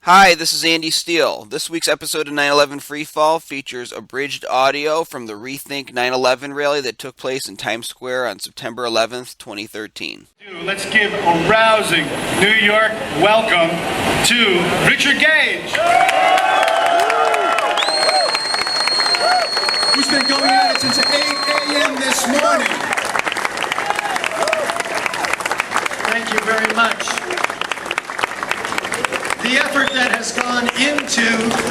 Hi, this is Andy Steele. This week's episode of 9/11 Freefall features abridged audio from the ReThink911 rally that took place in Times Square on September 11th, 2013. Let's give a rousing New York welcome to Richard Gage. Who's been going at it since 8 a.m. this morning. Thank you very much. The effort that has gone into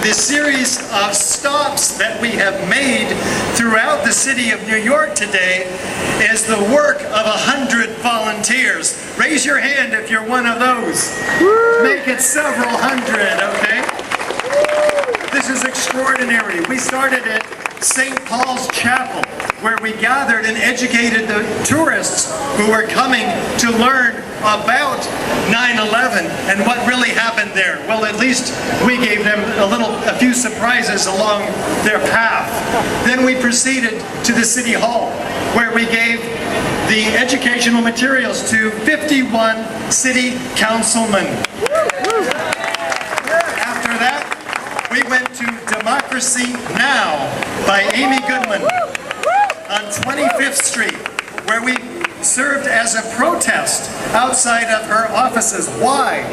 the series of stops that we have made throughout the city of New York today is the work of 100 volunteers. Raise your hand if you're one of those. Make it several hundred, okay? This is extraordinary. We started at St. Paul's Chapel, where we gathered and educated the tourists who were coming to learn about 9/11 and what really happened there. Well, at least we gave them a few surprises along their path. Then we proceeded to the City Hall, where we gave the educational materials to 51 city councilmen. After that, we went to Democracy Now! By Amy Goodman on 25th Street, where we served as a protest outside of her offices. Why?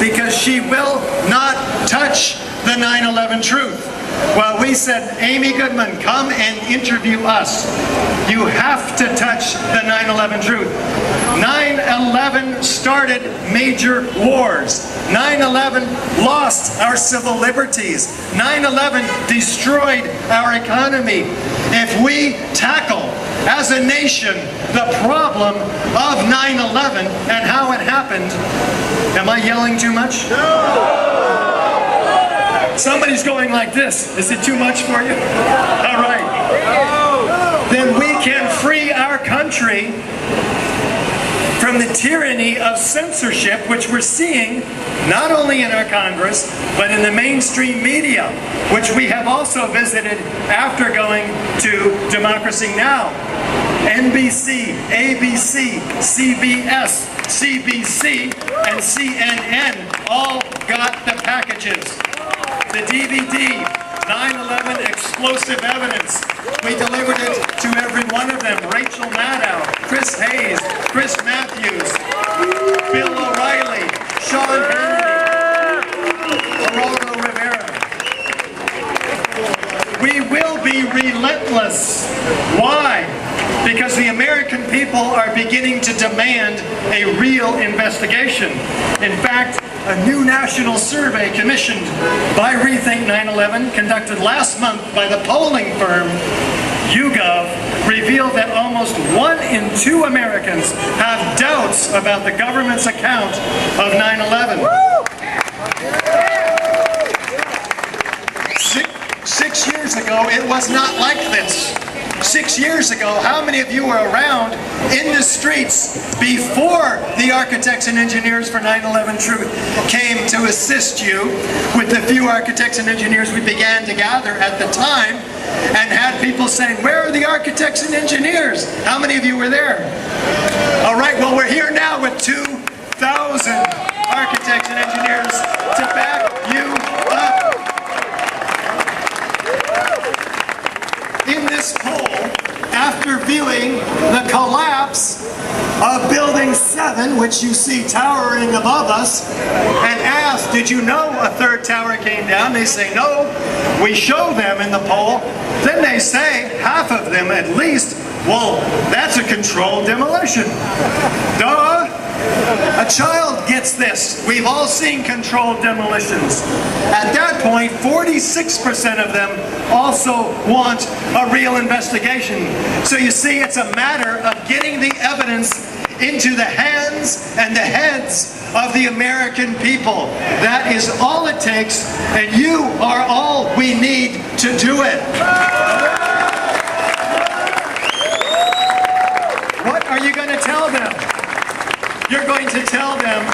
Because she will not touch the 9/11 truth. Well, we said, Amy Goodman, come and interview us. You have to touch the 9/11 truth. 9/11 started major wars. 9/11 lost our civil liberties. 9/11 destroyed our economy. If we tackle, as a nation, the problem of 9/11 and how it happened, am I yelling too much? No! Somebody's going like this. Is it too much for you? All right. Then we can free our country from the tyranny of censorship, which we're seeing not only in our Congress, but in the mainstream media, which we have also visited after going to Democracy Now! NBC, ABC, CBS, CBC, and CNN all got the packages. The DVD, 9/11 Explosive Evidence. We delivered it to every one of them. Rachel Maddow, Chris Hayes, Chris Matthews, Bill O'Reilly, Sean Hannity, Geraldo Rivera. We will be relentless. Why? Because the American people are beginning to demand a real investigation. In fact, a new national survey commissioned by ReThink911, conducted last month by the polling firm YouGov, revealed that almost 1 in 2 Americans have doubts about the government's account of 9/11. 6 years ago, it was not like this. 6 years ago, how many of you were around in the streets before the architects and engineers for 9/11 Truth came to assist you with the few architects and engineers we began to gather at the time, and had people saying, where are the architects and engineers? How many of you were there? All right, well, we're here now with 2,000 architects and engineers to back you up. In this poll, after viewing the collapse of Building 7, which you see towering above us, and asked, did you know a third tower came down? They say no. We show them in the poll. Then they say, half of them at least, well, that's a controlled demolition. Duh! A child gets this. We've all seen controlled demolitions. At that point, 46% of them also want a real investigation. So you see, it's a matter of getting the evidence into the hands and the heads of the American people. That is all it takes, and you are all we need to do it. What are you going to tell them? You're going to tell them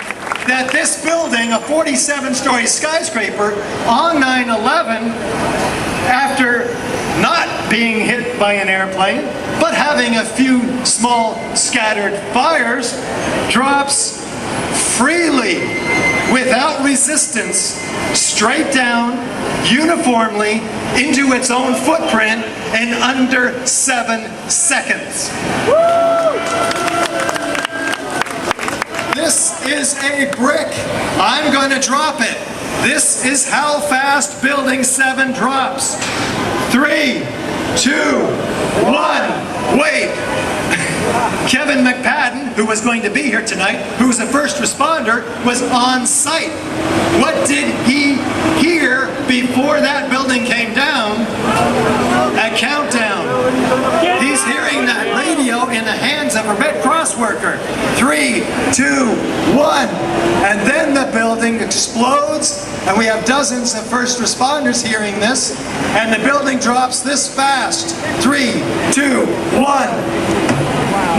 that this building, a 47-story skyscraper, on 9/11, after not being hit by an airplane, but having a few small scattered fires, drops freely without resistance, straight down, uniformly, into its own footprint in under 7 seconds. This is a brick. I'm going to drop it. This is how fast Building 7 drops. 3, 2, 1, wait. Kevin McPadden, who was going to be here tonight, who's a first responder, was on site. What did he hear before that building came down? A countdown. He's hearing that radio in the hands of a Red Cross worker. 3, 2, 1. And then the building explodes, and we have dozens of first responders hearing this, and the building drops this fast. 3, 2, 1.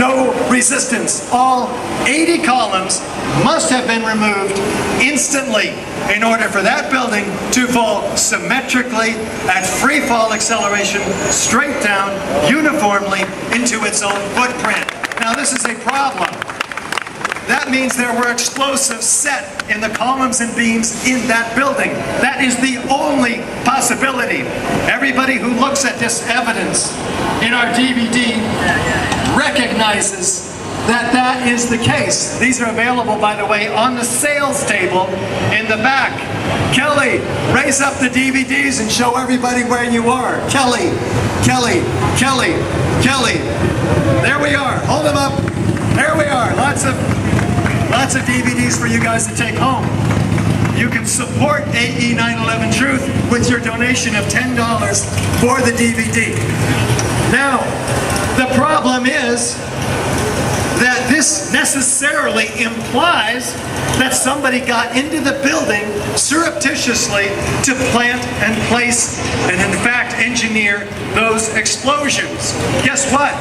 No resistance. All 80 columns must have been removed instantly in order for that building to fall symmetrically at free fall acceleration, straight down, uniformly into its own footprint. Now this is a problem. That means there were explosives set in the columns and beams in that building. That is the only possibility. Everybody who looks at this evidence in our DVD recognizes that that is the case. These are available, by the way, on the sales table in the back. Kelly, raise up the DVDs and show everybody where you are. Kelly, Kelly, Kelly, Kelly. There we are. Hold them up. There we are. Lots of DVDs for you guys to take home. You can support AE 911 Truth with your donation of $10 for the DVD. Now, the problem is that this necessarily implies that somebody got into the building surreptitiously to plant and place and in fact engineer those explosions. Guess what?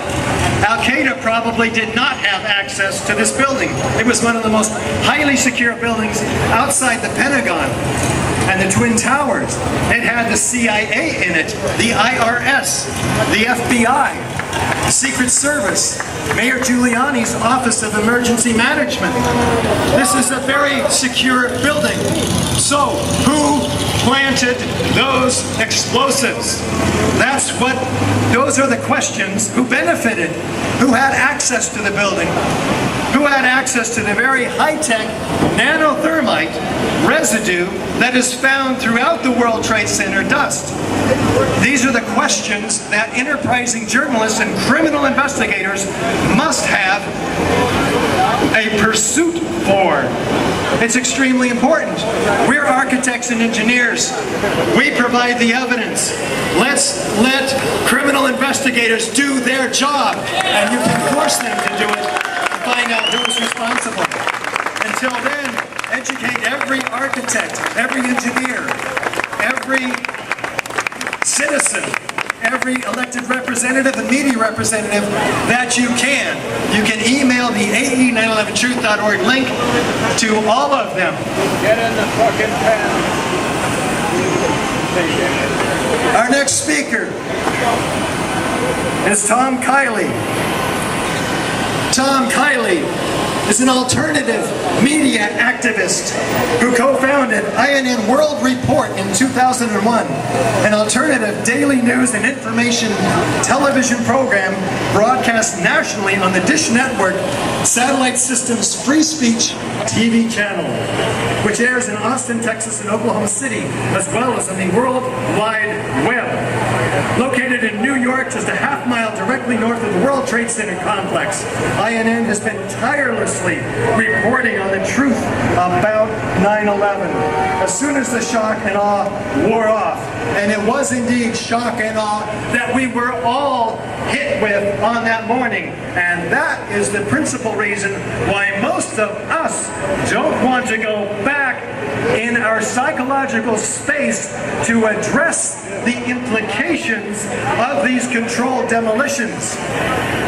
Al-Qaeda probably did not have access to this building. It was one of the most highly secure buildings outside the Pentagon and the Twin Towers. It had the CIA in it, the IRS, the FBI, the Secret Service, Mayor Giuliani's Office of Emergency Management. This is a very secure building. So, who planted those explosives? Those are the questions. Who benefited? Who had access to the building? Who had access to the very high-tech nanothermite residue that is found throughout the World Trade Center dust? These are the questions that enterprising journalists and criminal investigators must have a pursuit for. It's extremely important. We're architects and engineers. We provide the evidence. Let's let criminal investigators do their job, and you can force them to do it to find out who is responsible. Until then, educate every architect, every engineer, every citizen, every elected representative and media representative that you can. You can email the AE911truth.org link to all of them. Get in the fucking pen. Our next speaker is Tom Kiely. Tom Kiely is an alternative media activist who co-founded INN World Report in 2001, an alternative daily news and information television program broadcast nationally on the Dish Network Satellite Systems Free Speech TV channel, which airs in Austin, Texas, and Oklahoma City, as well as on the World Wide Web. Located in New York, just a half-mile directly north of the World Trade Center complex, INN has been tirelessly reporting on the truth about 9/11. As soon as the shock and awe wore off, and it was indeed shock and awe that we were all hit with on that morning, and that is the principal reason why most of us don't want to go back in our psychological space to address the implications of these controlled demolitions,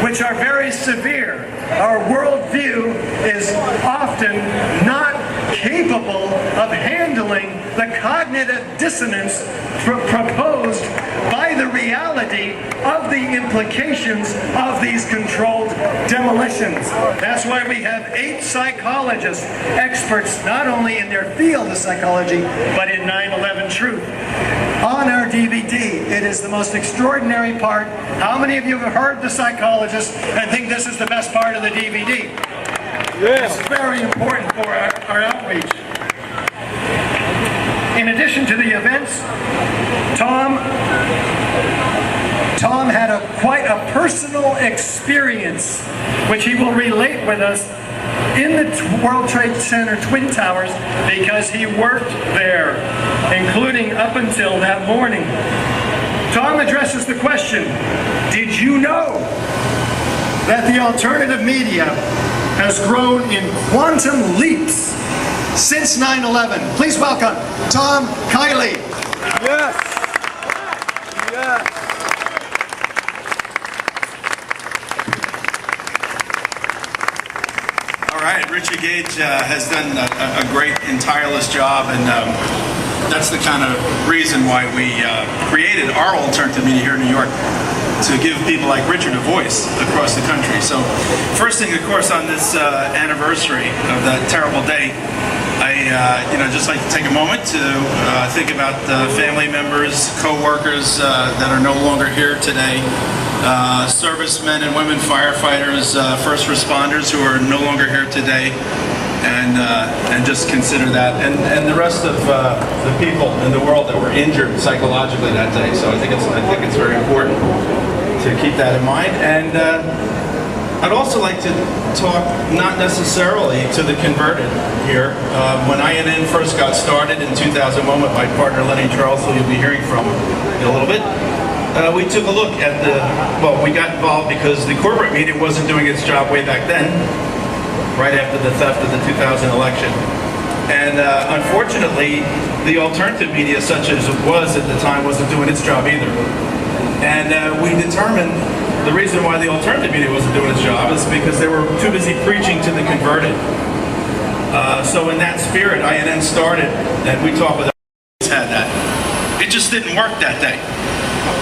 which are very severe. Our worldview is often not capable of handling the cognitive dissonance proposed by the reality of the implications of these controlled demolitions. That's why we have 8 psychologists, experts not only in their field of psychology, but in 9/11 truth. On our DVD, it is the most extraordinary part. How many of you have heard the psychologists and think this is the best part of the DVD? It's very important for our outreach. In addition to the events, Tom had quite a personal experience, which he will relate with us in the World Trade Center Twin Towers, because he worked there, including up until that morning. Tom addresses the question, did you know that the alternative media has grown in quantum leaps since 9/11? Please welcome Tom Kiely. Yes. Yes. All right, Richard Gage has done a great and tireless job, and that's the kind of reason why we created our alternative media here in New York, to give people like Richard a voice across the country. So first thing, of course, on this anniversary of that terrible day, I just like to take a moment to think about the family members, co-workers that are no longer here today, servicemen and women, firefighters, first responders who are no longer here today, and just consider that, and the rest of the people in the world that were injured psychologically that day. So I think it's very important to keep that in mind. And I'd also like to talk not necessarily to the converted here. When INN first got started in 2001 with my partner Lenny Charles, who you'll be hearing from in a little bit, we took a look at we got involved because the corporate media wasn't doing its job way back then, right after the theft of the 2000 election. And unfortunately, the alternative media, such as it was at the time, wasn't doing its job either. And we determined the reason why the alternative media wasn't doing its job is because they were too busy preaching to the converted. So in that spirit, INN started, and we talked with had that. It just didn't work that day.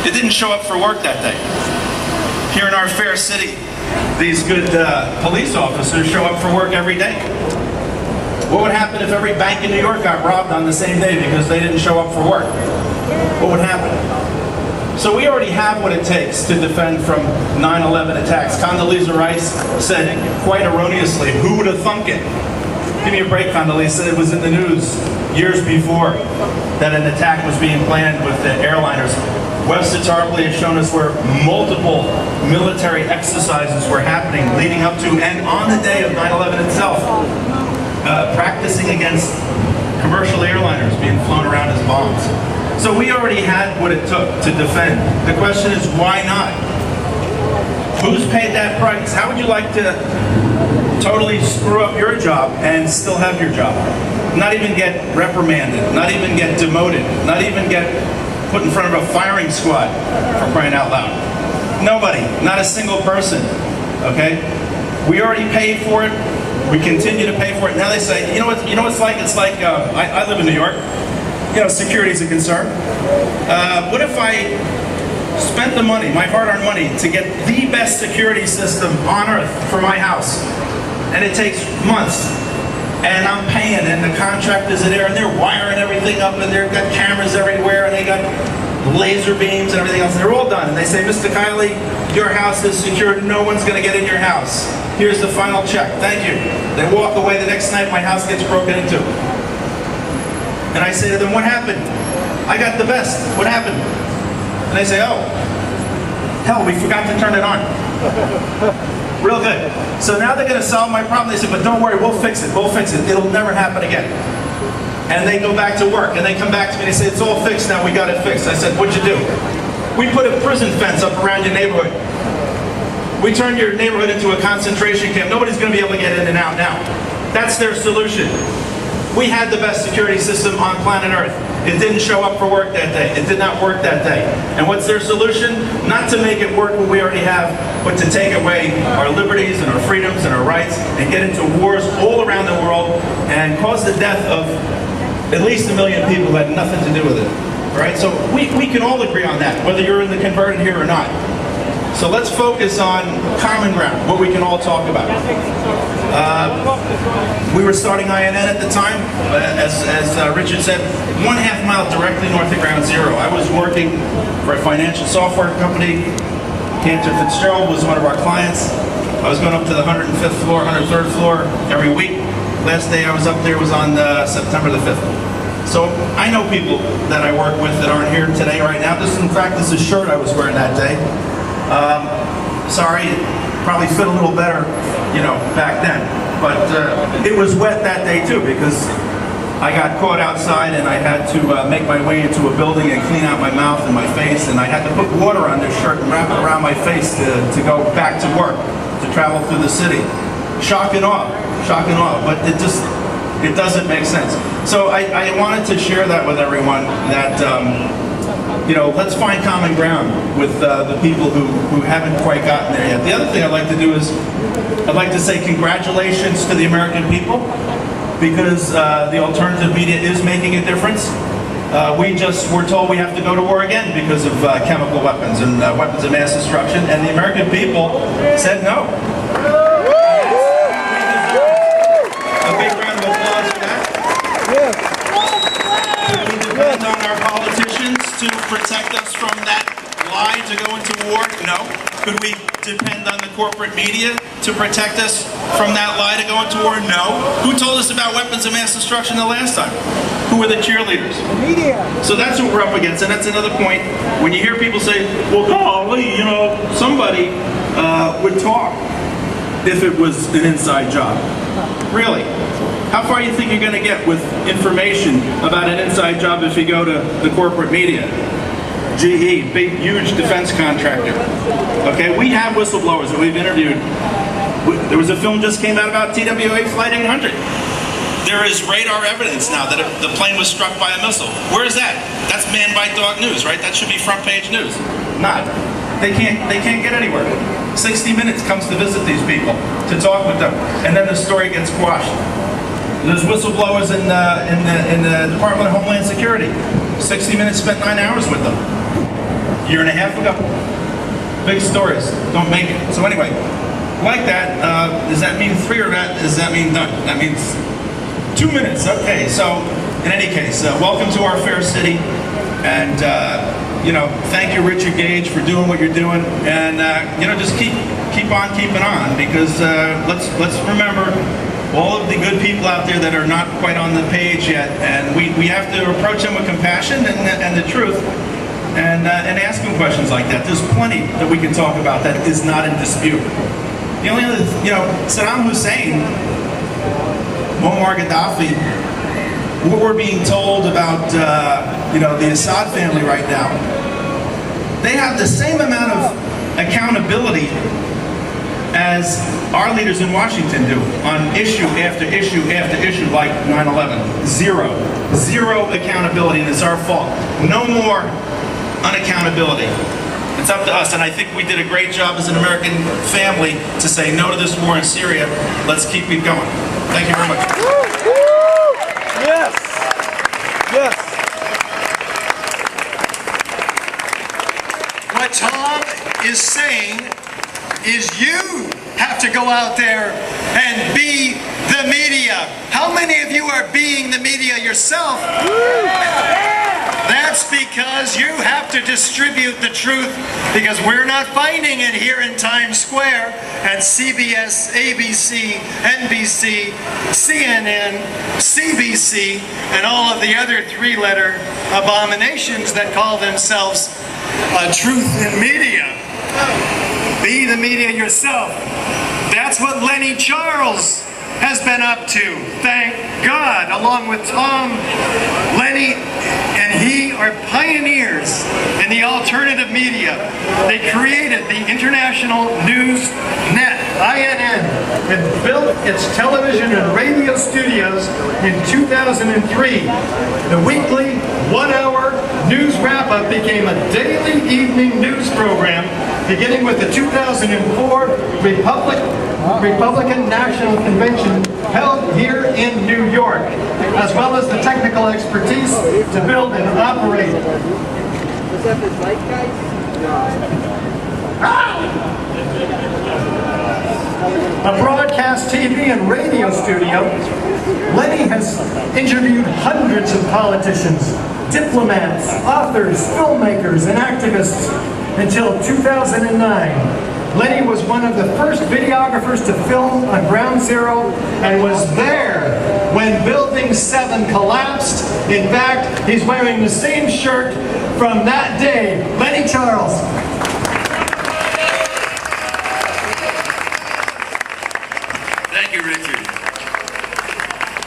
It didn't show up for work that day. Here in our fair city, these good police officers show up for work every day. What would happen if every bank in New York got robbed on the same day because they didn't show up for work? What would happen? So we already have what it takes to defend from 9/11 attacks. Condoleezza Rice said, quite erroneously, who would have thunk it? Give me a break, Condoleezza. It was in the news years before that an attack was being planned with the airliners. Webster Tarpley has shown us where multiple military exercises were happening leading up to and on the day of 9/11 itself, practicing against commercial airliners being flown around as bombs. So we already had what it took to defend. The question is, why not? Who's paid that price? How would you like to totally screw up your job and still have your job? Not even get reprimanded, not even get demoted, not even get put in front of a firing squad, for crying out loud. Nobody, not a single person, okay? We already paid for it. We continue to pay for it. Now they say, you know what it's like? It's like, I live in New York. You know, security is a concern. What if I spent the money, my hard-earned money, to get the best security system on earth for my house, and it takes months, and I'm paying, and the contractors are there, and they're wiring everything up, and they've got cameras everywhere, and they got laser beams and everything else, and they're all done, and they say, Mr. Kiely, your house is secure, no one's going to get in your house. Here's the final check, thank you. They walk away, the next night my house gets broken into. And I say to them, what happened? I got the best. What happened? And they say, oh, hell, we forgot to turn it on. Real good. So now they're going to solve my problem. They say, but don't worry, we'll fix it. We'll fix it. It'll never happen again. And they go back to work, and they come back to me and they say, it's all fixed now. We got it fixed. I said, what'd you do? We put a prison fence up around your neighborhood. We turned your neighborhood into a concentration camp. Nobody's going to be able to get in and out now. That's their solution. We had the best security system on planet Earth. It didn't show up for work that day. It did not work that day. And what's their solution? Not to make it work what we already have, but to take away our liberties and our freedoms and our rights and get into wars all around the world and cause the death of at least 1 million people who had nothing to do with it. All right, so we can all agree on that, whether you're in the converted here or not. So let's focus on common ground, what we can all talk about. We were starting INN at the time, as Richard said, 1.5 mile directly north of Ground Zero. I was working for a financial software company. Cantor Fitzgerald was one of our clients. I was going up to the 105th floor, 103rd floor every week. Last day I was up there was on September the 5th. So I know people that I work with that aren't here today right now. In fact, this is a shirt I was wearing that day. Sorry, it probably fit a little better, back then. But it was wet that day too, because I got caught outside and I had to make my way into a building and clean out my mouth and my face, and I had to put water on this shirt and wrap it around my face to go back to work, to travel through the city. Shock and awe, but it doesn't make sense. So I wanted to share that with everyone, that let's find common ground with the people who haven't quite gotten there yet. The other thing I'd like to do is, I'd like to say congratulations to the American people, because the alternative media is making a difference. We're told we have to go to war again because of chemical weapons and weapons of mass destruction, and the American people said no. A big round of applause for that. We depend on our politicians to protect us from that lie to go into war? No. Could we depend on the corporate media to protect us from that lie to go into war? No. Who told us about weapons of mass destruction the last time? Who were the cheerleaders? The media. So that's what we're up against, and that's another point. When you hear people say, well, golly, somebody would talk if it was an inside job. Really? How far do you think you're going to get with information about an inside job if you go to the corporate media? GE, big, huge defense contractor. Okay, we have whistleblowers that we've interviewed. There was a film just came out about TWA Flight 800. There is radar evidence now that the plane was struck by a missile. Where is that? That's man-bite-dog news, right? That should be front-page news. Not. They can't get anywhere. 60 Minutes comes to visit these people, to talk with them, and then the story gets quashed. There's whistleblowers in the Department of Homeland Security. 60 Minutes spent 9 hours with them. A year and a half ago. Big stories. Don't make it. So anyway, like that, does that mean 3 or does that mean none? That means 2 minutes. Okay, so in any case, welcome to our fair city. And, thank you, Richard Gage, for doing what you're doing. And, just keep on keeping on, because let's remember all of the good people out there that are not quite on the page yet, and we have to approach them with compassion and the truth, and ask them questions like that. There's plenty that we can talk about that is not in dispute. The only other, Saddam Hussein, Muammar Gaddafi, what we're being told about, the Assad family right now, they have the same amount of accountability as our leaders in Washington do on issue after issue after issue, like 9/11. Zero accountability, and it's our fault. No more unaccountability. It's up to us, and I think we did a great job as an American family to say no to this war in Syria. Let's keep it going. Thank you very much. Yes. Yes. What Tom is saying is you have to go out there and be the media. How many of you are being the media yourself? That's because you have to distribute the truth, because we're not finding it here in Times Square, and CBS, ABC, NBC, CNN, CBC, and all of the other three-letter abominations that call themselves truth in media. Be the media yourself. That's what Lenny Charles has been up to. Thank God, along with Tom, Lenny, and he are pioneers in the alternative media. They created the International News Net, INN, and built its television and radio studios in 2003. The weekly 1-hour news wrap-up became a daily evening news program beginning with the 2004 Republican National Convention held here in New York, as well as the technical expertise to build and operate. Was that the zeitgeist? A broadcast TV and radio studio, Lenny has interviewed hundreds of politicians, diplomats, authors, filmmakers, and activists until 2009. Lenny was one of the first videographers to film on Ground Zero and was there when Building 7 collapsed. In fact, he's wearing the same shirt from that day. Lenny Charles. Thank you, Richard.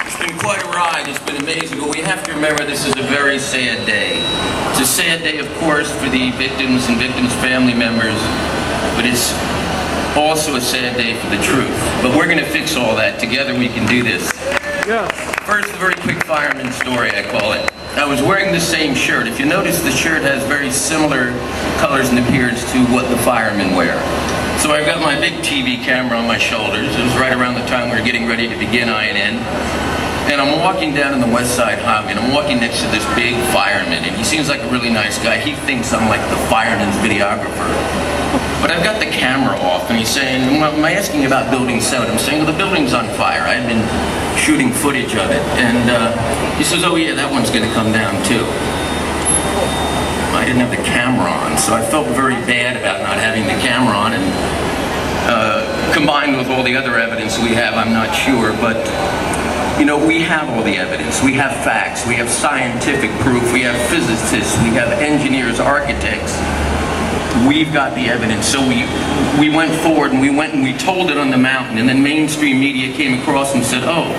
It's been quite a ride. It's been amazing. But we have to remember this is a very sad day. It's a sad day, of course, for the victims and victims' family members. But it's also a sad day for the truth. But we're going to fix all that. Together we can do this. Yes. First, a very quick fireman story, I call it. I was wearing the same shirt. If you notice, the shirt has very similar colors and appearance to what the firemen wear. So I've got my big TV camera on my shoulders. It was right around the time we were getting ready to begin INN. And I'm walking down on the West Side Highway, and I'm walking next to this big fireman, and he seems like a really nice guy. He thinks I'm like the fireman's videographer. But I've got the camera off, and he's saying, well, am I asking about Building 7? I'm saying, well, the building's on fire. I've been shooting footage of it. And he says, oh yeah, that one's gonna come down too. I didn't have the camera on, so I felt very bad about not having the camera on, and combined with all the other evidence we have, I'm not sure, but you know, we have all the evidence. We have facts, we have scientific proof, we have physicists, we have engineers, architects. We've got the evidence. So we went forward and we told it on the mountain, and then mainstream media came across and said, oh,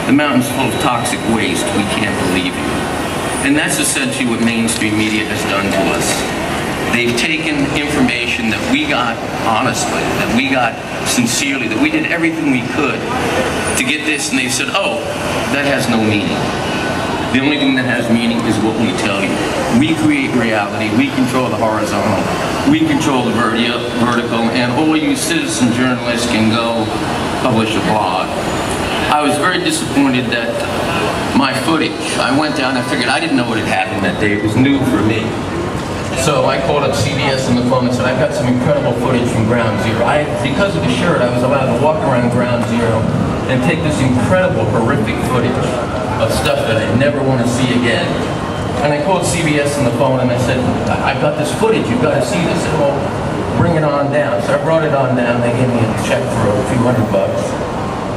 the mountain's full of toxic waste, we can't believe you. And that's essentially what mainstream media has done to us. They've taken information that we got honestly, that we got sincerely, that we did everything we could to get this, and they said, oh, that has no meaning. The only thing that has meaning is what we tell you. We create reality, we control the horizontal, we control the vertical, and all you citizen journalists can go publish a blog. I was very disappointed that my footage, I went down, I figured I didn't know what had happened that day, it was new for me. So I called up CBS on the phone and said, I've got some incredible footage from Ground Zero. Because of the shirt, I was allowed to walk around Ground Zero and take this incredible, horrific footage of stuff that I never want to see again. And I called CBS on the phone and I said, I've got this footage, you've got to see this. They said, well, bring it on down. So I brought it on down, they gave me a check for a few $100.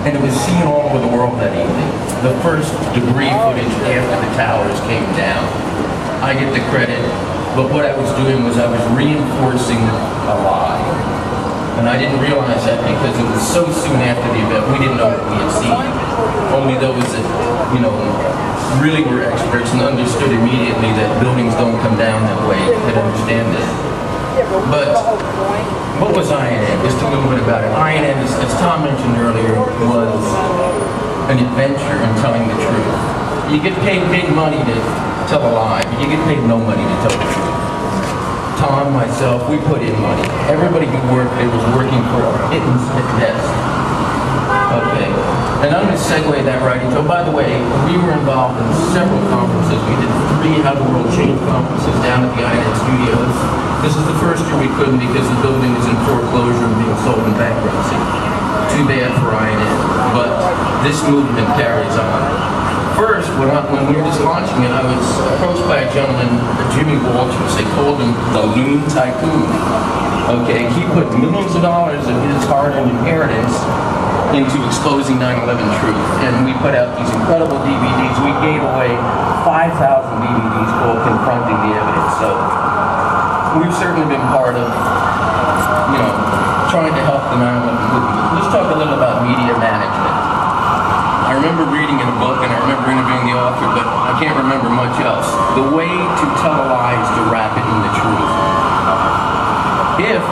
And it was seen all over the world that evening. The first debris footage after the towers came down. I get the credit, but what I was doing was I was reinforcing a lie. And I didn't realize that because it was so soon after the event, we didn't know what we had seen. Only those that, you know, really were experts and understood immediately that buildings don't come down that way could understand it. But what was INN? Just a little bit about it. INN, as Tom mentioned earlier, was an adventure in telling the truth. You get paid big money to tell a lie, but you get paid no money to tell the truth. Tom, myself, we put in money. Everybody who worked there was working for a pittance at best. Okay, and I'm going to segue that right into, by the way, we were involved in several conferences. We did 3 How the World Changed conferences down at the INN studios. This is the first year we couldn't because the building is in foreclosure and being sold in bankruptcy. Too bad for INN, but this movement carries on. First, when we were just launching it, I was approached by a gentleman, Jimmy Walters. They called him the Loon Tycoon. Okay, he put millions of dollars of his hard-earned inheritance into exposing 9/11 truth, and we put out these incredible DVDs. We gave away 5,000 DVDs called Confronting the Evidence. So we've certainly been part of, you know, trying to help the 9/11 movement. Let's talk a little about media management. I remember reading in a book and I remember interviewing the author, but I can't remember much else. The way to tell a lie is to wrap it in the truth. If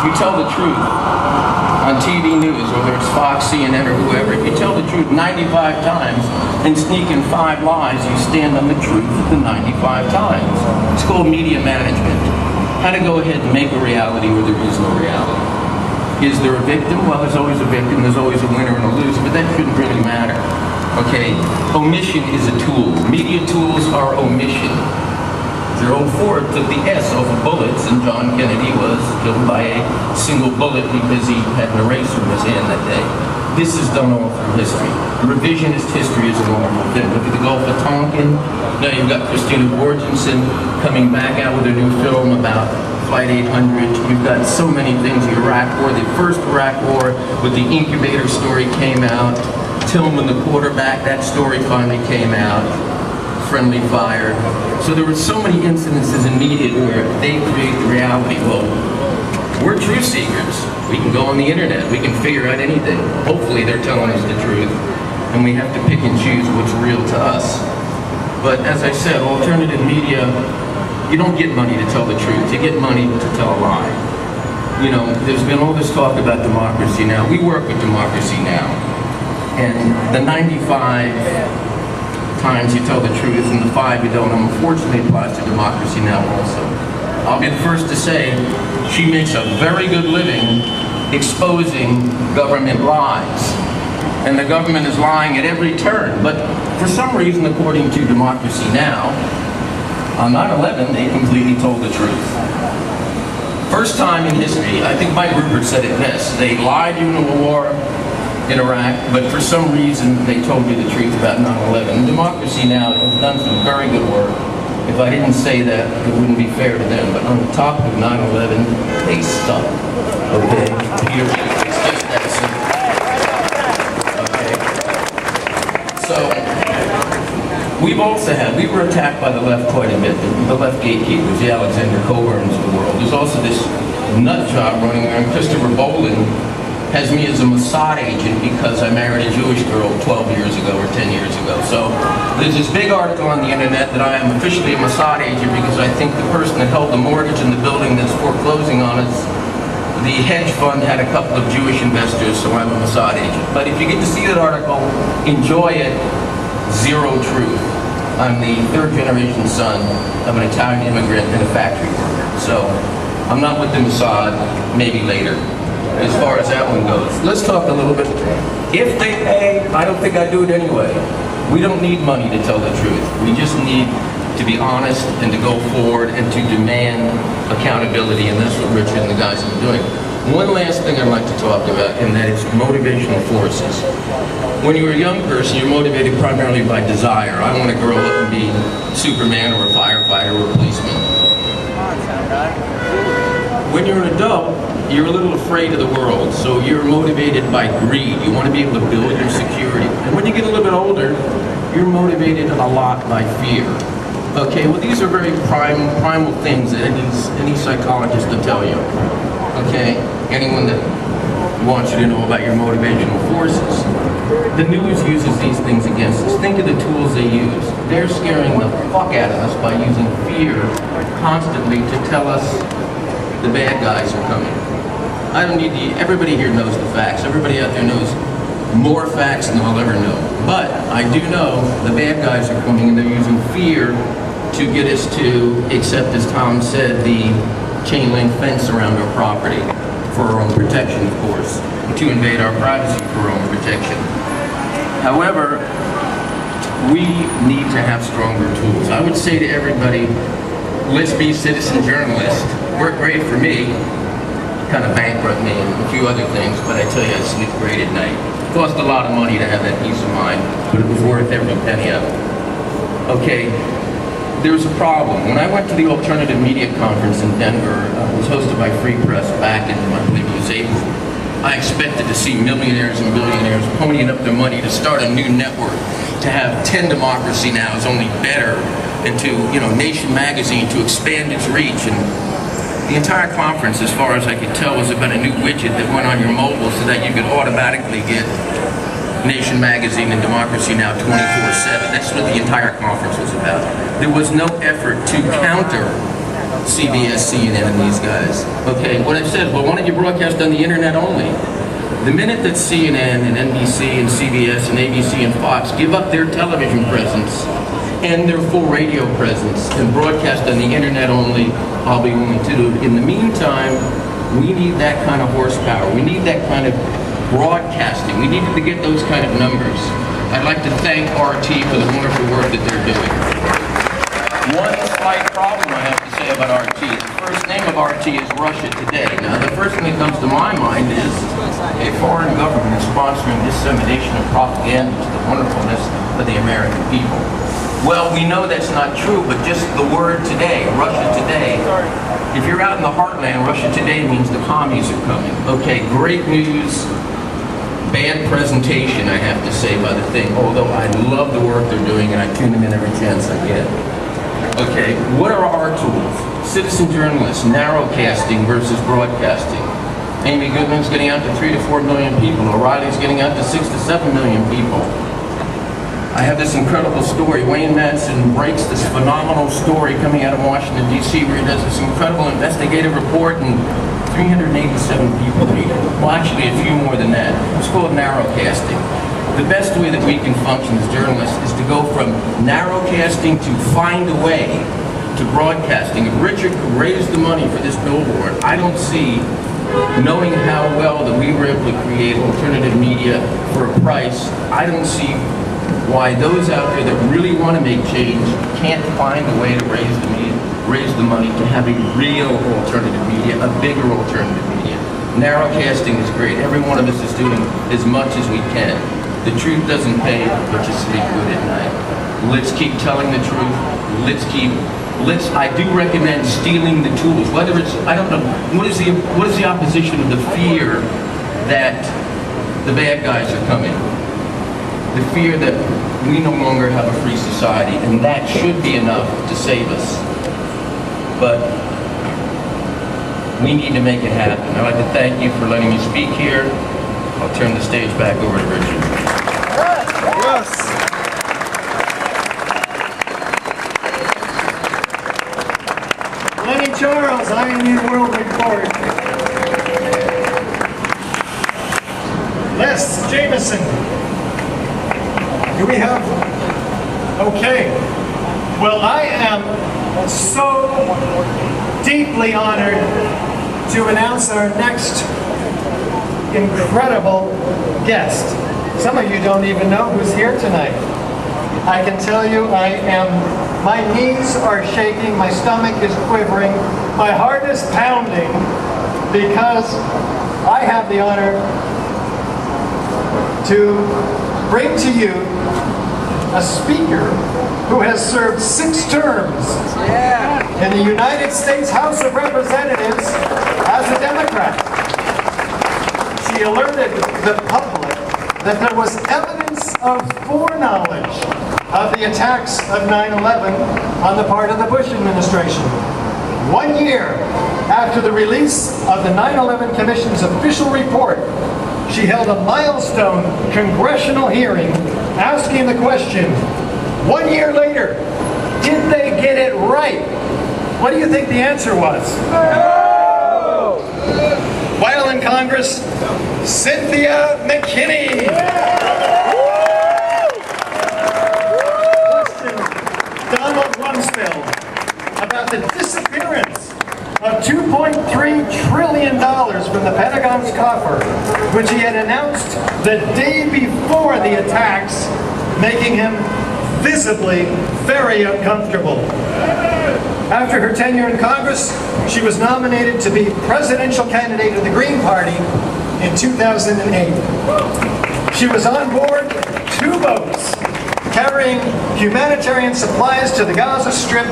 you tell the truth on TV news, whether it's Fox, CNN, or whoever, if you tell the truth 95 times and sneak in 5 lies, you stand on the truth the 95 times. It's called media management. how to go ahead and make a reality where there is no reality. Is there a victim? Well, there's always a victim, there's always a winner and a loser, but that shouldn't really matter. Okay, omission is a tool. Media tools are omission. 04 took the S off of bullets, and John Kennedy was killed by a single bullet because he had an eraser in his hand that day. This is done all through history. Revisionist history is a wonderful thing. Look at the Gulf of Tonkin. Now you've got Christina Borgensen coming back out with a new film about Flight 800. You've got so many things. The Iraq War, the first Iraq War with the incubator story came out. Tillman, the quarterback, that story finally came out. Friendly fire. So there were so many incidences in media where they create the reality. Well, we're truth seekers. We can go on the internet. We can figure out anything. Hopefully they're telling us the truth, and we have to pick and choose what's real to us. But as I said, alternative media, you don't get money to tell the truth. You get money to tell a lie. You know, there's been all this talk about democracy now. We work with democracy now. And the 95 times you tell the truth and the 5 you don't, unfortunately applies to democracy now also. I'll be the first to say she makes a very good living exposing government lies. And the government is lying at every turn. But for some reason, according to Democracy Now, on 9/11, they completely told the truth. First time in history, I think Mike Rupert said it best, they lied you into a war in Iraq, but for some reason they told you the truth about 9/11. Democracy Now has done some very good work. If I didn't say that, it wouldn't be fair to them. But on the topic of 9/11, they suck. Okay? Period. It's just that simple. Okay? So, we were attacked by the left quite a bit. The left gatekeepers, the Alexander Coburns of the world. There's also this nut job running around, Christopher Bolin, has me as a Mossad agent because I married a Jewish girl 12 years ago or 10 years ago. So there's this big article on the internet that I am officially a Mossad agent because I think the person that held the mortgage in the building that's foreclosing on us, the hedge fund had a couple of Jewish investors, so I'm a Mossad agent. But if you get to see that article, enjoy it. Zero truth. I'm the third generation son of an Italian immigrant and a factory worker. So I'm not with the Mossad, maybe later. As far as that one goes. Let's talk a little bit. If they pay, I don't think I'd do it anyway. We don't need money to tell the truth. We just need to be honest and to go forward and to demand accountability, and that's what Richard and the guys have been doing. One last thing I'd like to talk about, and that is motivational forces. When you're a young person, you're motivated primarily by desire. I want to grow up and be Superman or a firefighter or a policeman. When you're an adult, you're a little afraid of the world, so you're motivated by greed. You want to be able to build your security. And when you get a little bit older, you're motivated a lot by fear. Okay, well these are very primal things that any psychologist will tell you. Okay, anyone that wants you to know about your motivational forces. The news uses these things against us. Think of the tools they use. They're scaring the fuck out of us by using fear constantly to tell us the bad guys are coming. I don't need everybody here knows the facts. Everybody out there knows more facts than they'll ever know. But I do know the bad guys are coming, and they're using fear to get us to accept, as Tom said, the chain link fence around our property for our own protection, of course, to invade our privacy for our own protection. However, we need to have stronger tools. I would say to everybody, let's be citizen journalists. Worked great for me, kind of bankrupt me and a few other things, but I tell you, I sleep great at night. It cost a lot of money to have that peace of mind, but it was worth every penny of it. Okay, there's a problem. When I went to the Alternative Media Conference in Denver, it was hosted by Free Press back in, I believe it was April. I expected to see millionaires and billionaires ponying up their money to start a new network, to have 10 Democracy Now is only better, and to, Nation Magazine to expand its reach. And the entire conference, as far as I could tell, was about a new widget that went on your mobile so that you could automatically get Nation Magazine and Democracy Now! 24/7. That's what the entire conference was about. There was no effort to counter CBS, CNN, and these guys. Okay, what I've said, well, why don't you broadcast on the internet only? The minute that CNN and NBC and CBS and ABC and Fox give up their television presence and their full radio presence and broadcast on the internet only, I'll be willing to do it. In the meantime, we need that kind of horsepower. We need that kind of broadcasting. We need to get those kind of numbers. I'd like to thank RT for the wonderful work that they're doing. One slight problem I have to say about RT. The first name of RT is Russia Today. Now, the first thing that comes to my mind is a foreign government is sponsoring dissemination of propaganda to the wonderfulness of the American people. Well, we know that's not true, but just the word today, Russia Today, if you're out in the heartland, Russia Today means the commies are coming. Okay, great news, bad presentation, I have to say, by the thing, although I love the work they're doing and I tune them in every chance I get. Okay, what are our tools? Citizen journalists, narrowcasting versus broadcasting. Amy Goodman's getting out to 3 to 4 million people. O'Reilly's getting out to 6 to 7 million people. I have this incredible story. Wayne Madsen breaks this phenomenal story coming out of Washington, D.C., where he does this incredible investigative report, and 387 people read it. Well, actually, a few more than that. It's called narrowcasting. The best way that we can function as journalists is to go from narrowcasting to find a way to broadcasting. If Richard could raise the money for this billboard, I don't see, knowing how well that we were able to create alternative media for a price, I don't see why those out there that really want to make change can't find a way to raise the money to have a real alternative media, a bigger alternative media. Narrowcasting is great. Every one of us is doing as much as we can. The truth doesn't pay, but you sleep good at night. Let's keep telling the truth. I do recommend stealing the tools. Whether it's, I don't know, what is the opposition of the fear that the bad guys are coming? The fear that we no longer have a free society, and that should be enough to save us. But we need to make it happen. I'd like to thank you for letting me speak here. I'll turn the stage back over to Richard. Yes. Lenny Charles, IMU World Report. Les Jameson. Do we have? Okay. Well, I am so deeply honored to announce our next incredible guest. Some of you don't even know who's here tonight. I can tell you my knees are shaking, my stomach is quivering, my heart is pounding because I have the honor to bring to you a speaker who has served 6 terms in the United States House of Representatives as a Democrat. She alerted the public that there was evidence of foreknowledge of the attacks of 9/11 on the part of the Bush administration. 1 year after the release of the 9/11 Commission's official report, she held a milestone congressional hearing asking the question, 1 year later, did they get it right? What do you think the answer was? No! While in Congress, Cynthia McKinney. Questioned Donald Rumsfeld about the disappearance of $2.3 trillion from the Pentagon's coffer, which he had announced the day before the attacks, making him visibly very uncomfortable. After her tenure in Congress, she was nominated to be presidential candidate of the Green Party in 2008. She was on board 2 boats carrying humanitarian supplies to the Gaza Strip.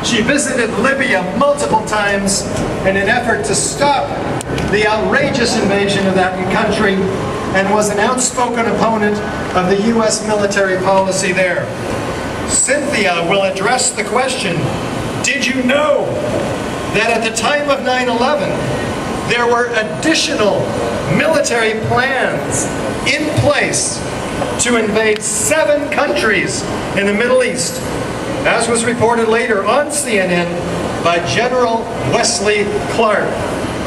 She visited Libya multiple times in an effort to stop the outrageous invasion of that country, and was an outspoken opponent of the U.S. military policy there. Cynthia will address the question, did you know that at the time of 9/11, there were additional military plans in place to invade 7 countries in the Middle East, as was reported later on CNN by General Wesley Clark.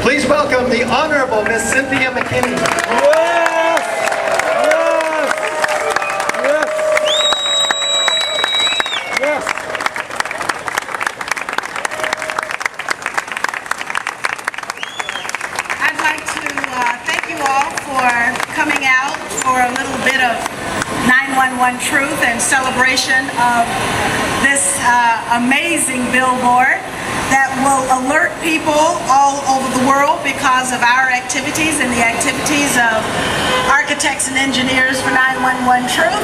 Please welcome the Honorable Miss Cynthia McKinney. Yes! Yes! Yes! coming out for a little bit of 911 truth and celebration of this amazing billboard that will alert people all over the world because of our activities and the activities of architects and engineers for 911 truth,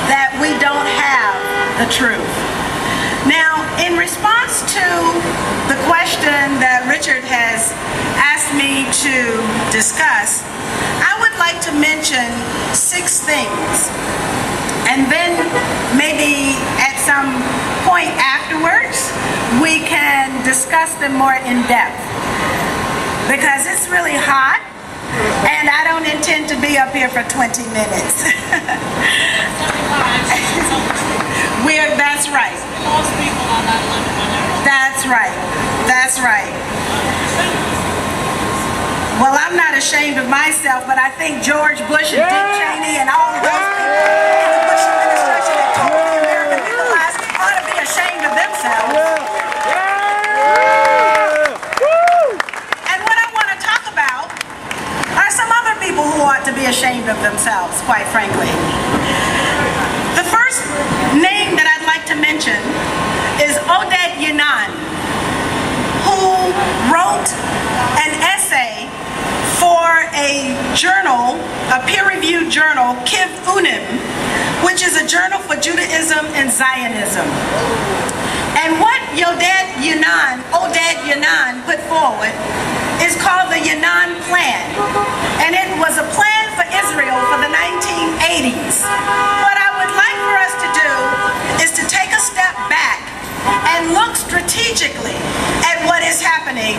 that we don't have the truth. Now, in response to the question that Richard has asked me to discuss, I would like to mention 6 things. And then maybe at some point afterwards, we can discuss them more in depth. Because it's really hot, and I don't intend to be up here for 20 minutes. That's right. That's right. That's right. Well, I'm not ashamed of myself, but I think George Bush and Dick Cheney and all of those people in the Bush administration that told the American people ought to be ashamed of themselves. And what I want to talk about are some other people who ought to be ashamed of themselves, quite frankly. The first name that I'd like to mention is Oded Yinon, who wrote an essay for a journal, a peer-reviewed journal, Kiv Unim, which is a journal for Judaism and Zionism. And what Oded Yinon put forward is called the Yinon Plan. And it was a plan for Israel for the 1980s. What I would like for us to do is to take a step back and look strategically at what is happening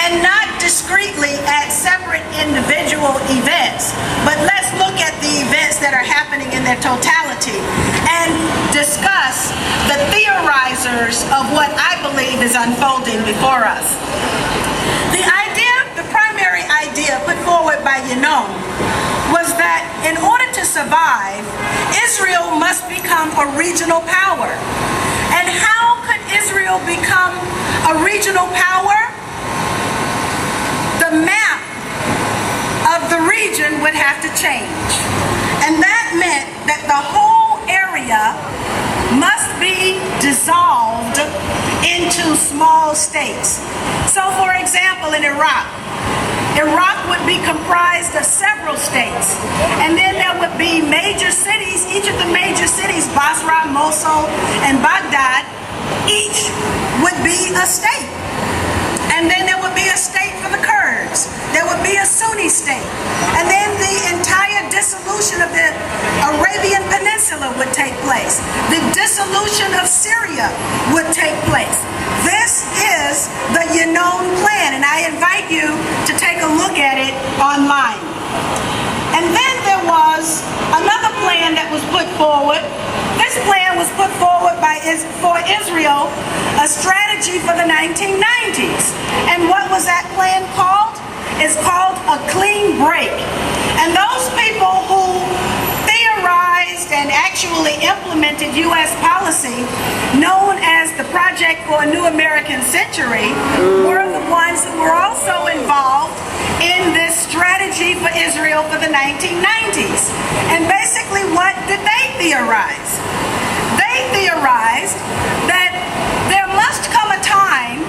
and not discreetly at separate individual events, but let's look at the events that are happening in their totality and discuss the theorizers of what I believe is unfolding before us. The primary idea put forward by Yinon was that in order to survive, Israel must become a regional power. And how could Israel become a regional power? The map of the region would have to change. And that meant that the whole area must be dissolved into small states. So, for example, in Iraq would be comprised of several states. And then there would be major cities, each of the major cities, Basra, Mosul, and Baghdad, each would be a state. And then there would be a state for the Kurds. There would be a Sunni state. And then the entire dissolution of the Arabian Peninsula would take place. The dissolution of Syria would take place. This is the Yinon Plan, and I invite you to take a look at it online. And then there was another plan that was put forward. This plan was put forward for Israel, a strategy for the 1990s. And what was that plan called? It's called a clean break. And those people who theorized and actually implemented U.S. policy known as the Project for a New American Century were the ones who were also involved in this strategy for Israel for the 1990s. And basically, what did they theorize? They theorized that there must come a time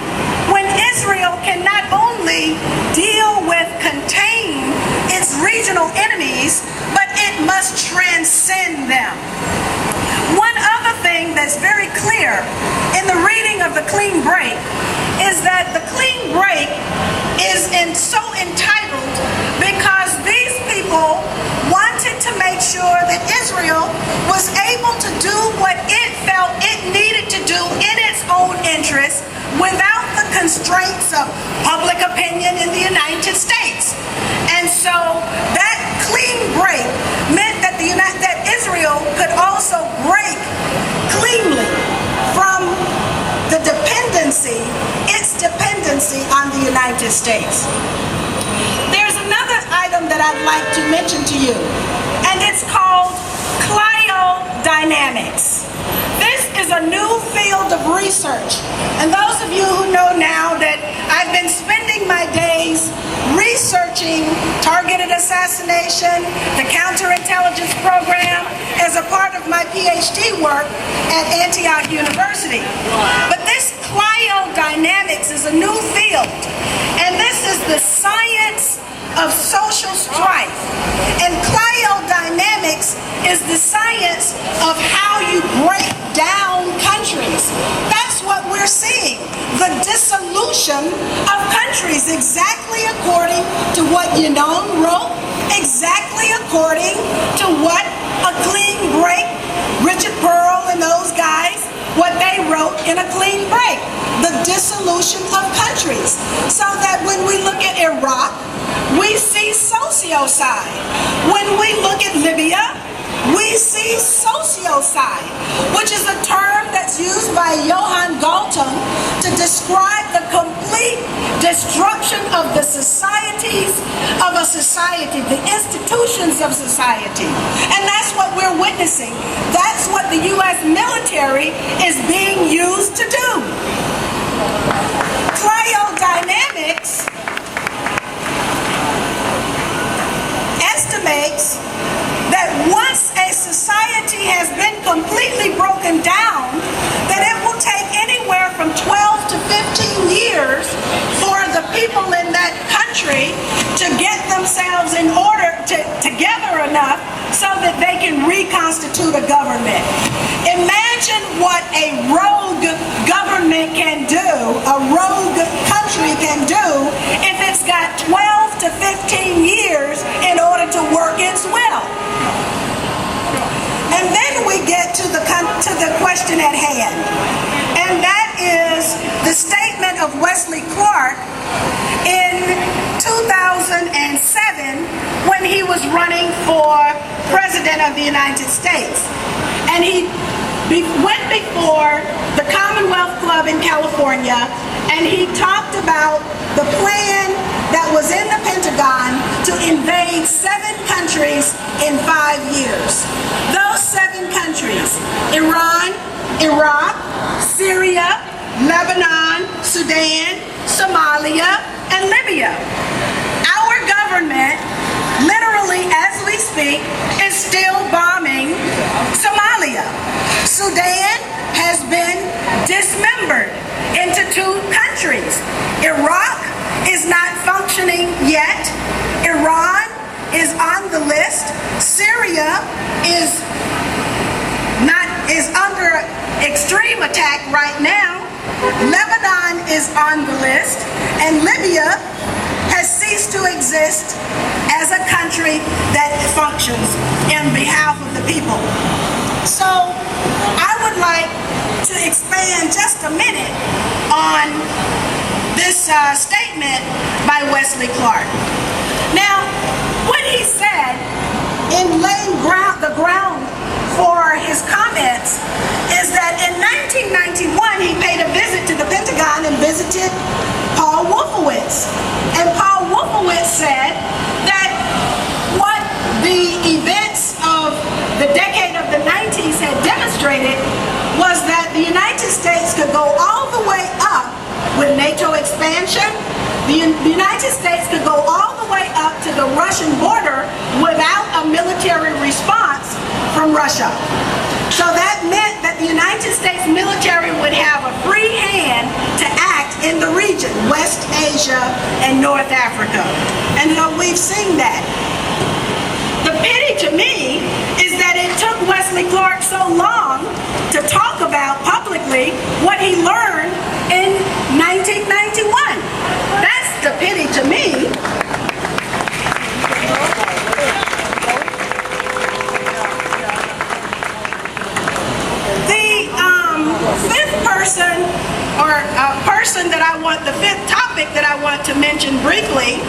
when Israel can not only deal with, contain its regional enemies, but it must transcend them. One other thing that's very clear in the reading of the clean break is that the clean break is so entitled because these people wanted to make sure that Israel was able to do what it felt it needed to do in its own interest without the constraints of public opinion in the United States. And so that clean break meant that Israel could also break cleanly from the its dependency on the United States. There's another item that I'd like to mention to you, and it's called cryodynamics. This is a new field of research, and those of you who know now that I've been spending my days researching targeted assassination, the counterintelligence program, as a part of my PhD work at Antioch University. But this cryodynamics is a new field, and this is the science of social strife. And cryodynamics is the science of how you break down countries. That's what we're seeing, the dissolution of countries, exactly according to what Yanon wrote, exactly according to what A Clean Break, Richard Pearl and those guys, what they wrote in A Clean Break, the dissolution of countries. So that when we look at Iraq, we see sociocide. When we look at Libya, we see sociocide, which is a term that's used by Johan Galtung to describe the complete destruction of the societies of a society, the institutions of society. And that's what we're witnessing. That's what the U.S. military is being used to do. Cryodynamics estimates that once a society has been completely broken down, that it will take anywhere from 12 to 15 years for the people in that country to get themselves in order together enough so that they can reconstitute a government. Imagine what a rogue government can do, a rogue country can do, if it's got 12 to 15 years in order to work its will. And then we get to the question at hand, and that is the statement of Wesley Clark in 2007 when he was running for President of the United States. And he went before the Commonwealth Club in California, and he talked about the plan that was in the Pentagon to invade 7 countries in 5 years. Those 7 countries: Iran, Iraq, Syria, Lebanon, Sudan, Somalia, and Libya. Our government, literally as we speak, is still bombing Somalia. Sudan has been dismembered into 2 countries. Iraq is not functioning yet. Iran is on the list. Syria is under extreme attack right now. Lebanon is on the list, and Libya has ceased to exist as a country that functions in behalf of the people. So I would like to expand just a minute on this statement by Wesley Clark. Now, what he said in laying the ground for his comments is that in 1991 he paid a visit to the Pentagon and visited Paul Wolfowitz. And Paul Wolfowitz said that what the events of the decade of the 90s had demonstrated was that the United States could go all the way up with NATO expansion. The United States could go all the way up to the Russian border without a military response from Russia. So that meant that the United States military would have a free hand to act in the region, West Asia and North Africa. And so we've seen that. The pity to me is that it took Wesley Clark so long to talk about publicly what he learned in 1991. That's the pity to me. The fifth topic that I want to mention briefly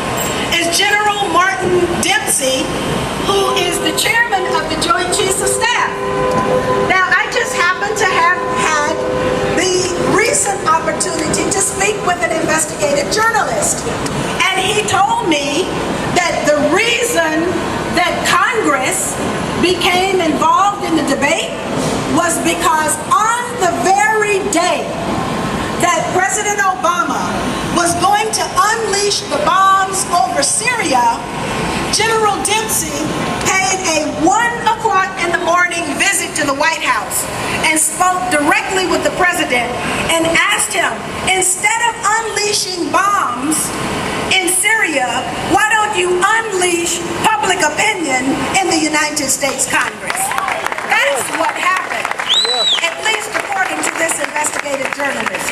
is General Martin Dempsey, who is the chairman of the Joint Chiefs of Staff. Now, I just happen to have had the recent opportunity to speak with an investigative journalist, and he told me that the reason that Congress became involved in the debate was because on the very day that President Obama was going to unleash the bombs over Syria, General Dempsey paid a 1 o'clock in the morning visit to the White House and spoke directly with the president and asked him, instead of unleashing bombs in Syria, why don't you unleash public opinion in the United States Congress? That's what happened, at least according to this investigative journalist.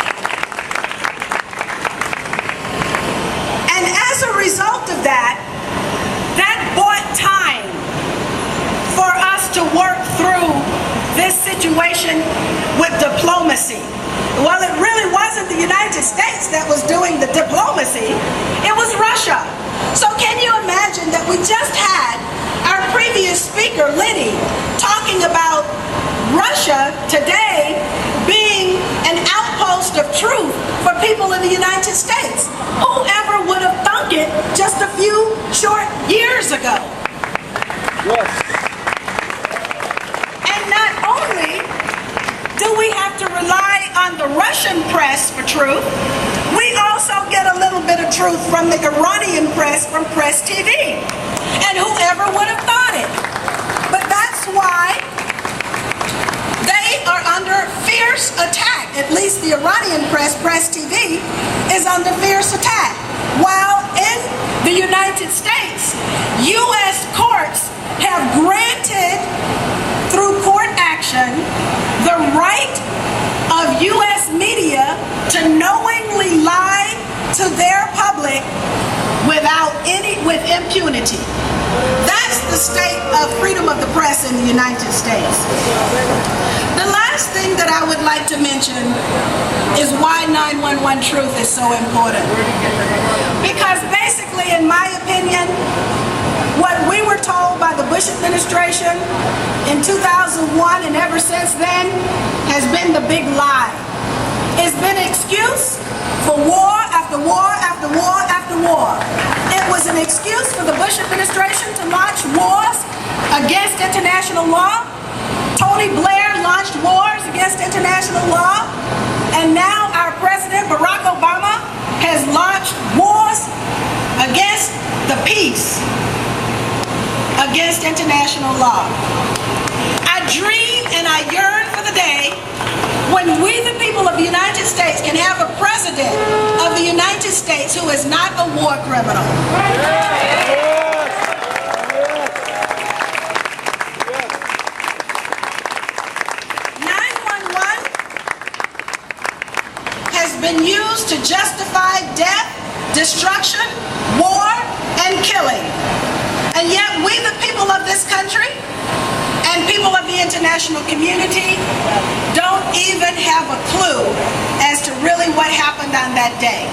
And as a result of that, that bought time for us to work through this situation with diplomacy. Well, it really wasn't the United States that was doing the diplomacy, it was Russia. So can you imagine that we just had our previous speaker, Lenny, talking about Russia today being an outpost of truth for people in the United States? Whoever would have thunk it just a few short years ago? Yes. And not only do we have to rely on the Russian press for truth, we also get a little bit of truth from the Iranian press from Press TV. And whoever would have thought it? But that's why they are under fierce attack. At least the Iranian press, Press TV, is under fierce attack. While in the United States, U.S. courts have granted, through court action, the right of U.S. media to knowingly lie to their public with impunity. That's the state of freedom of the press in the United States. The last thing that I would like to mention is why 911 truth is so important. Because basically, in my opinion, what we were told by the Bush administration in 2001 and ever since then has been the big lie. It's been an excuse for war after war after war after war. It was an excuse for the Bush administration to launch wars against international law. Tony Blair launched wars against international law. And now our President Barack Obama has launched wars against the peace, against international law. I dream and I yearn for the day when we, the people of the United States, can have a president of the United States who is not a war criminal. 911 has been used to justify death, destruction, war, and killing. And yet we, the people of this country, and people of the international community, don't even have a clue as to really what happened on that day.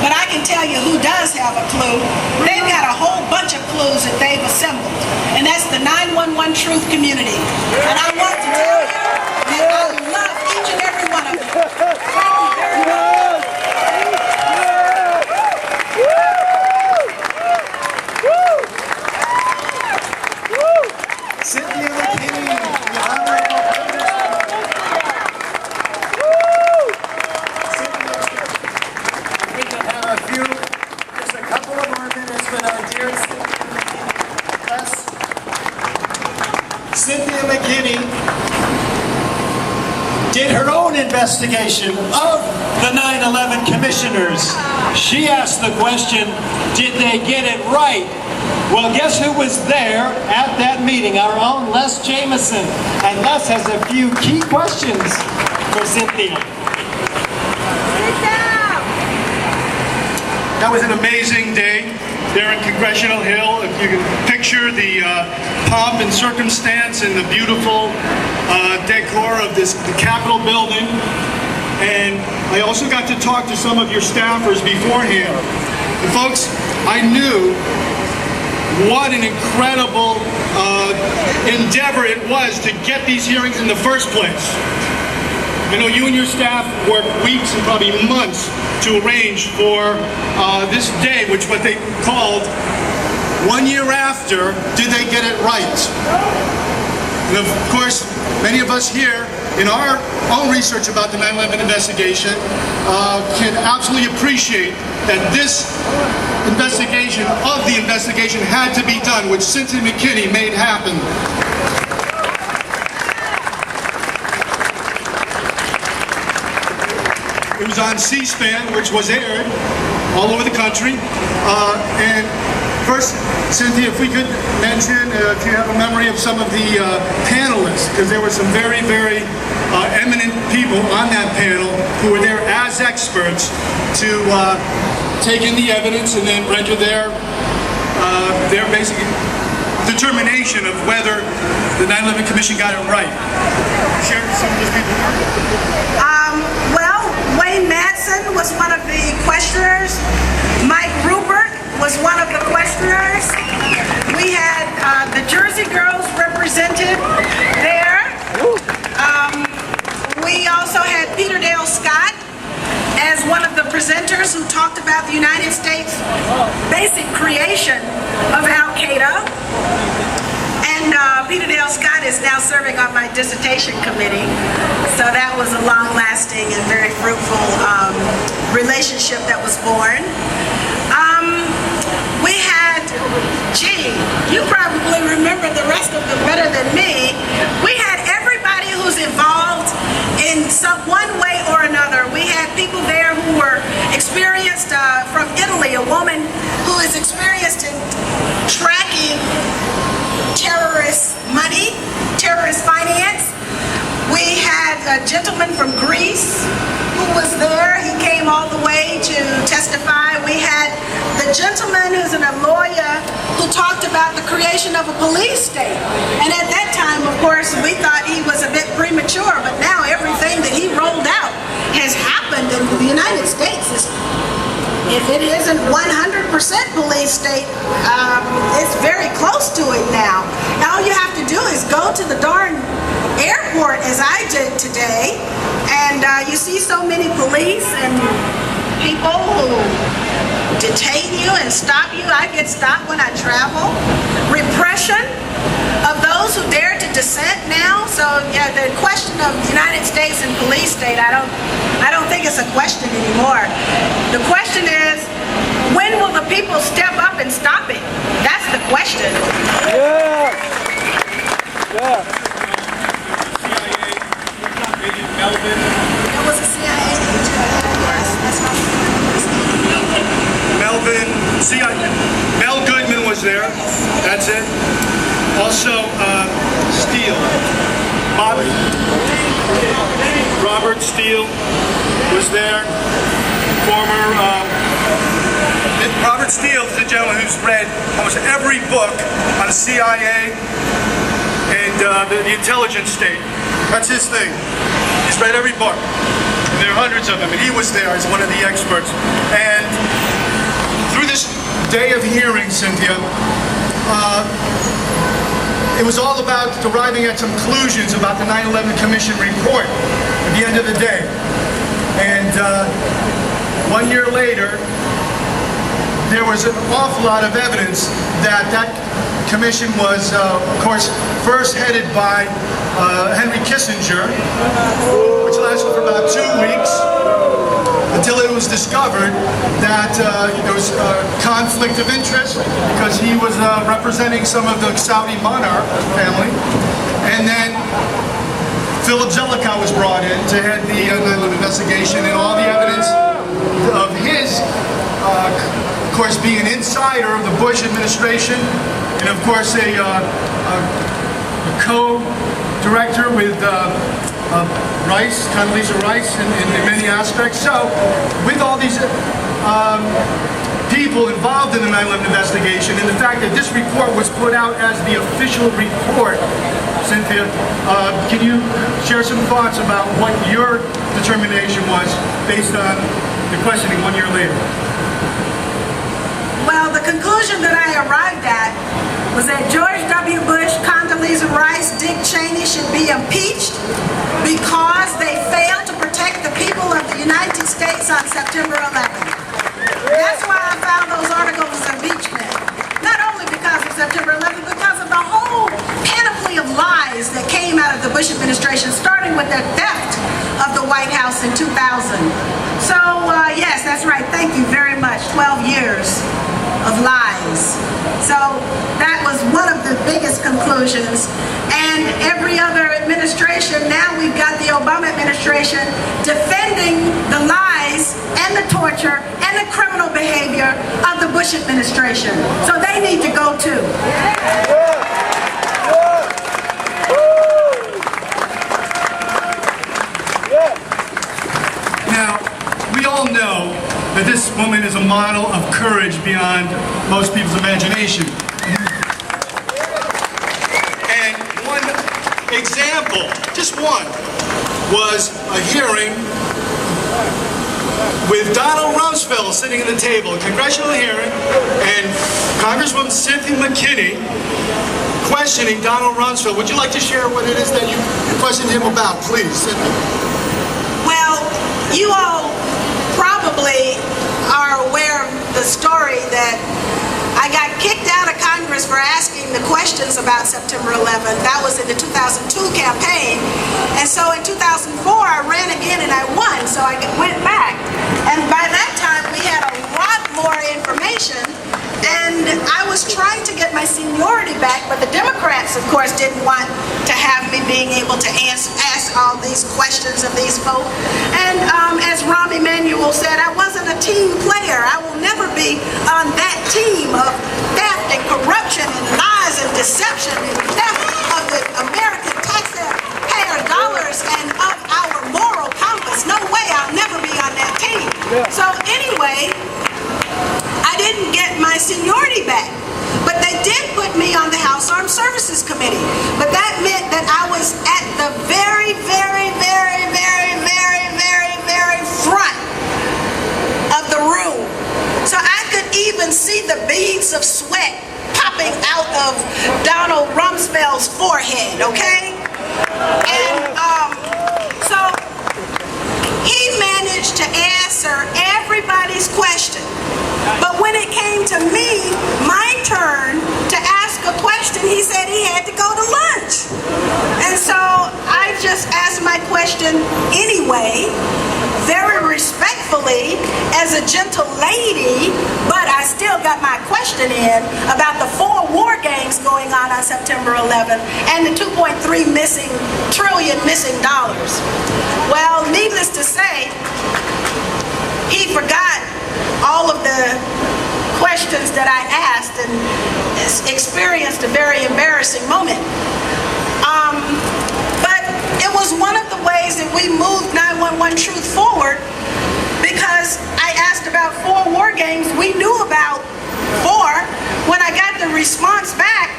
But I can tell you who does have a clue. They've got a whole bunch of clues that they've assembled, and that's the 911 truth community. And I want to tell you that I love each and every one of you. Thank you very much. Cynthia McKinney, the Honorable We can have a few, just a couple of more minutes with our dear Cynthia McKinney did her own investigation of the 9/11 commissioners. She asked the question, did they get it right? Well, guess who was there at that meeting? Our own Les Jameson. And Les has a few key questions for Cynthia. That was an amazing day there in Congressional Hill. If you can picture the pomp and circumstance and the beautiful decor of the Capitol building. And I also got to talk to some of your staffers beforehand. And folks, I knew what an incredible endeavor it was to get these hearings in the first place. I know you and your staff worked weeks and probably months to arrange for this day, which what they called 1 year after, did they get it right? And of course, many of us here in our own research about the 9/11 investigation can absolutely appreciate that this investigation of the investigation had to be done, which Cynthia McKinney made happen. It was on C-SPAN, which was aired all over the country. And first, Cynthia, if we could mention, if you have a memory of some of the panelists, because there were some very, very eminent people on that panel who were there as experts to take in the evidence and then render their basic determination of whether the 9/11 Commission got it right. Share some of those people. Well, Wayne Madsen was one of the questioners. Mike Rupert was one of the questioners. We had the Jersey girls represented there. We also had Peter Dale Scott as one of the presenters who talked about the United States' basic creation of Al-Qaeda. And Peter Dale Scott is now serving on my dissertation committee. So that was a long-lasting and very fruitful relationship that was born. We had, you probably remember the rest of them better than me. We had everybody who's involved in one way or another. We had people there who were experienced from Italy, a woman who is experienced in tracking terrorist money, terrorist finance. We had a gentleman from Greece who was there. He came all the way to testify. We had the gentleman who's a lawyer who talked about the creation of a police state. And at that time, of course, we thought he was a bit premature, but now everything that he rolled out has happened in the United States. If it isn't 100% police state, it's very close to it now. All you have to do is go to the darn airport, as I did today, and you see so many police and people who detain you and stop you. I get stopped when I travel. Repression of those who dare to dissent now. So yeah, the question of the United States and police state, I don't think it's a question anymore. The question is, when will the people step up and stop it? That's the question. Yeah. Yeah. Melvin. There was a CIA agent. Yes, that's right. Melvin, Mel Goodman was there. That's it. Also, Steele. Robert Steele was there. Robert Steele is the gentleman who's read almost every book on the CIA and the intelligence state. That's his thing. He's read every book. And there are hundreds of them, and he was there as one of the experts. And through this day of hearing, Cynthia, it was all about arriving at some conclusions about the 9/11 Commission report at the end of the day. And 1 year later, there was an awful lot of evidence that that commission was, of course, first headed by Henry Kissinger, which lasted for about 2 weeks, until it was discovered that there was a conflict of interest because he was representing some of the Saudi monarch family. And then Philip Zelikow was brought in to head the 9/11 investigation, and all the evidence of his, of course, being an insider of the Bush administration, and of course a co-director with Rice, Condoleezza Rice, in many aspects. So, with all these people involved in the 9/11 investigation, and the fact that this report was put out as the official report, Cynthia, can you share some thoughts about what your determination was based on the questioning 1 year later? Well, the conclusion that I arrived at was that George W. Bush, Condoleezza Rice, Dick Cheney should be impeached because they failed to protect the people of the United States on September 11th. That's why I filed those articles of impeachment. Not only because of September 11th, because of the whole panoply of lies that came out of the Bush administration, starting with their theft of the White House in 2000. So, yes, that's right. Thank you very much. 12 years of lies. So that was one of the biggest conclusions. And every other administration, now we've got the Obama administration defending the lies and the torture and the criminal behavior of the Bush administration. So they need to go too. Now, we all know that this woman is a model of courage beyond most people's imagination. And one example, just one, was a hearing with Donald Rumsfeld sitting at the table, a congressional hearing, and Congresswoman Cynthia McKinney questioning Donald Rumsfeld. Would you like to share what it is that you questioned him about, please, Cynthia? Well, you all probably are aware of the story that I got kicked out of Congress for asking the questions about September 11th. That was in the 2002 campaign. And so in 2004, I ran again and I won, so I went back. And by that time, we had a lot more information. And I was trying to get my seniority back, but the Democrats, of course, didn't want to have me being able to ask all these questions of these folks. And as Rahm Emanuel said, I wasn't a team player. I will never be on that team of theft and corruption and lies and deception and theft of the American taxpayer dollars and of our moral compass. No way, I'll never be on that team. So anyway, I didn't get my seniority back, but they did put me on the House Armed Services Committee. But that meant that I was at the very, very, very, very, very, very, very front of the room. So I could even see the beads of sweat popping out of Donald Rumsfeld's forehead, okay? And so he managed to answer everybody's question. But when it came to me, my turn to ask a question, he said he had to go to lunch. And so I just asked my question anyway, very respectfully, as a gentle lady, but I still got my question in about the 4 war games going on September 11th and the 2.3 trillion missing dollars. Well, needless to say, he forgot all of the questions that I asked and experienced a very embarrassing moment. But it was one of the ways that we moved 911 Truth forward, because I asked about 4 war games. We knew about 4. When I got the response back,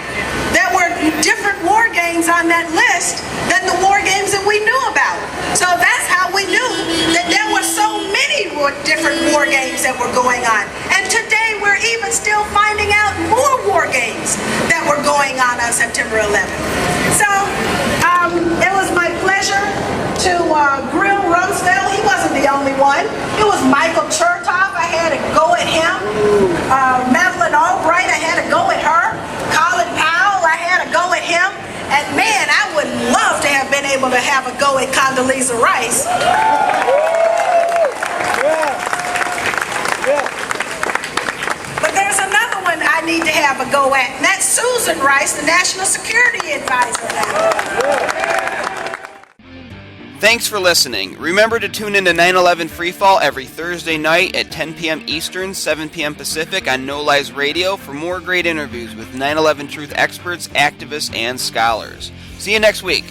there were different war games on that list than the war games that we knew about. So that's how we knew that there were so many different war games that were going on. And today we're even still finding out more war games that were going on September 11th. So it was my pleasure to grill Rumsfeld. He wasn't the only one. It was Michael Chertoff. I had to go at him. Madeleine Albright, I had to go at her. Colin Powell, I had to go at him. And man, I would love to have been able to have a go at Condoleezza Rice. But there's another one I need to have a go at, and that's Susan Rice, the National Security Advisor now. Thanks for listening. Remember to tune in to 9/11 Freefall every Thursday night at 10 p.m. Eastern, 7 p.m. Pacific on No Lies Radio for more great interviews with 9/11 Truth experts, activists, and scholars. See you next week.